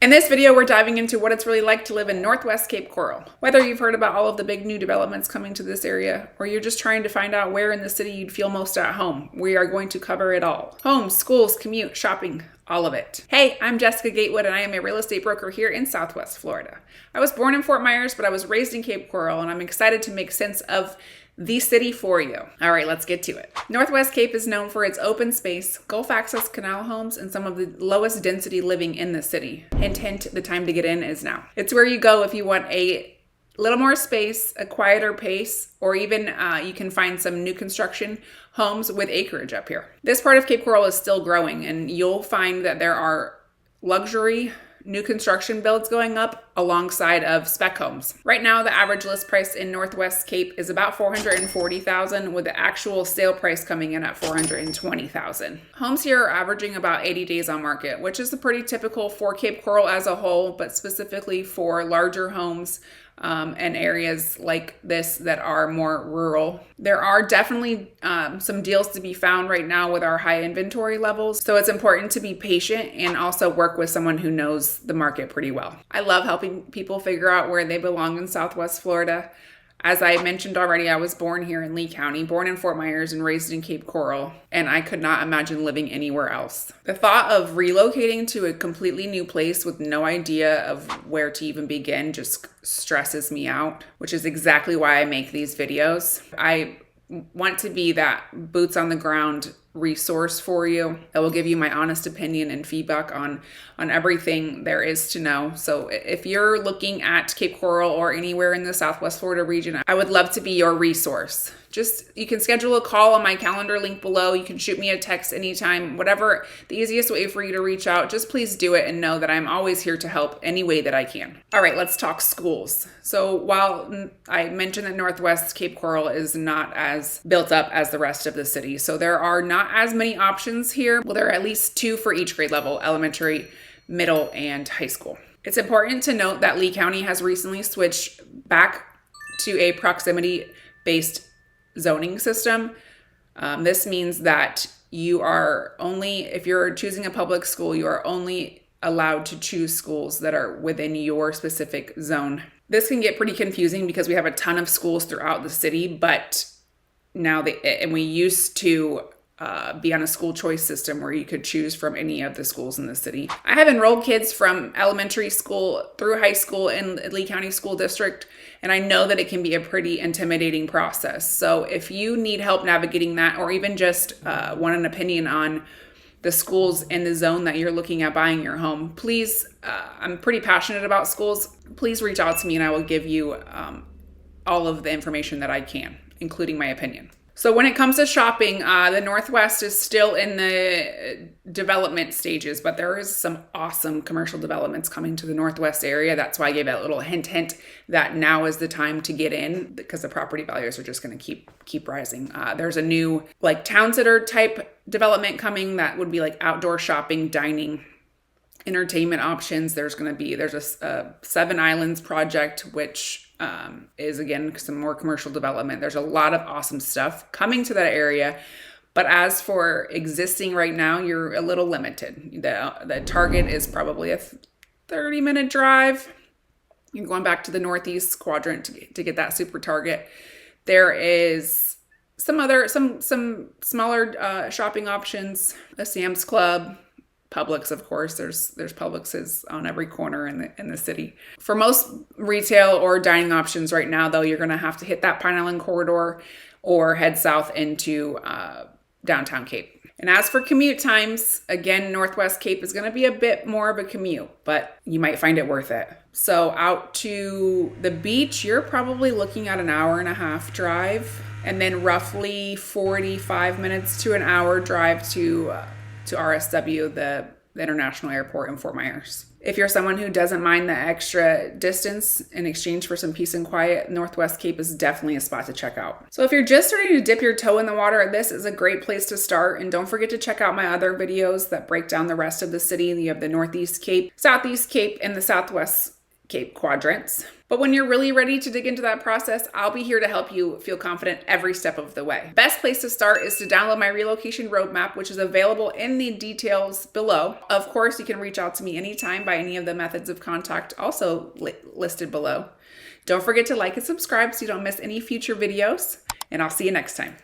In this video, we're diving into what it's really like to live in Northwest Cape Coral. Whether you've heard about all of the big new developments coming to this area, or you're just trying to find out where in the city you'd feel most at home, we are going to cover it all. Homes, schools, commute, shopping, all of it. Hey, I'm Jessica Gatewood, and I am a real estate broker here in Southwest Florida. I was born in Fort Myers, but I was raised in Cape Coral, and I'm excited to make sense of the city for you. All right, let's get to it. Northwest Cape is known for its open space, Gulf access canal homes, and some of the lowest density living in the city. Hint, hint, the time to get in is now. It's where you go if you want a little more space, a quieter pace, or even you can find some new construction homes with acreage up here. This part of Cape Coral is still growing, and you'll find that there are luxury new construction builds going up alongside of spec homes. Right now, the average list price in Northwest Cape is about $440,000, with the actual sale price coming in at $420,000. Homes here are averaging about 80 days on market, which is pretty typical for Cape Coral as a whole, but specifically for larger homes and areas like this that are more rural. There are definitely some deals to be found right now with our high inventory levels. So it's important to be patient and also work with someone who knows the market pretty well. I love helping people figure out where they belong in Southwest Florida. As I mentioned already, I was born here in Lee County, born in Fort Myers and raised in Cape Coral, and I could not imagine living anywhere else. The thought of relocating to a completely new place with no idea of where to even begin just stresses me out, which is exactly why I make these videos. I want to be that boots on the ground resource for you. I will give you my honest opinion and feedback on everything there is to know. So if you're looking at Cape Coral or anywhere in the Southwest Florida region, I would love to be your resource. You can schedule a call on my calendar link below. You can shoot me a text anytime, whatever the easiest way for you to reach out. Just please do it and know that I'm always here to help any way that I can. All right, let's talk schools. So while I mentioned that Northwest Cape Coral is not as built up as the rest of the city, so there are not as many options here. Well, there are at least 2 for each grade level: elementary, middle, and high school. It's important to note that Lee County has recently switched back to a proximity-based zoning system. This means that you are only, if you're choosing a public school, you are only allowed to choose schools that are within your specific zone. This can get pretty confusing because we have a ton of schools throughout the city, but now we used to be on a school choice system where you could choose from any of the schools in the city. I have enrolled kids from elementary school through high school in Lee County School District, and I know that it can be a pretty intimidating process. So if you need help navigating that, or even just want an opinion on the schools in the zone that you're looking at buying your home, please, I'm pretty passionate about schools. Please reach out to me and I will give you all of the information that I can, including my opinion. So when it comes to shopping, the Northwest is still in the development stages, but there is some awesome commercial developments coming to the Northwest area. That's why I gave that little hint that now is the time to get in, because the property values are just going to keep rising. There's a new town center type development coming that would be like outdoor shopping, dining, entertainment options. There's a 7 Islands project, which is again some more commercial development. There's a lot of awesome stuff coming to that area, but as for existing right now, you're a little limited. The target is probably a 30-minute drive. You're going back to the northeast quadrant to get that super target. There is some smaller shopping options, a Sam's Club, Publix, of course. There's Publixes on every corner in the city. For most retail or dining options right now, though, you're going to have to hit that Pine Island corridor or head south into downtown Cape. And as for commute times, again, Northwest Cape is going to be a bit more of a commute, but you might find it worth it. So out to the beach, you're probably looking at an hour and a half drive, and then roughly 45 minutes to an hour drive to RSW, the international airport in Fort Myers. If you're someone who doesn't mind the extra distance in exchange for some peace and quiet, Northwest Cape is definitely a spot to check out. So if you're just starting to dip your toe in the water, this is a great place to start. And don't forget to check out my other videos that break down the rest of the city. You have the Northeast Cape, Southeast Cape, and the Southwest Cape quadrants. But when you're really ready to dig into that process, I'll be here to help you feel confident every step of the way. Best place to start is to download my relocation roadmap, which is available in the details below. Of course, you can reach out to me anytime by any of the methods of contact also listed below. Don't forget to like and subscribe so you don't miss any future videos, and I'll see you next time.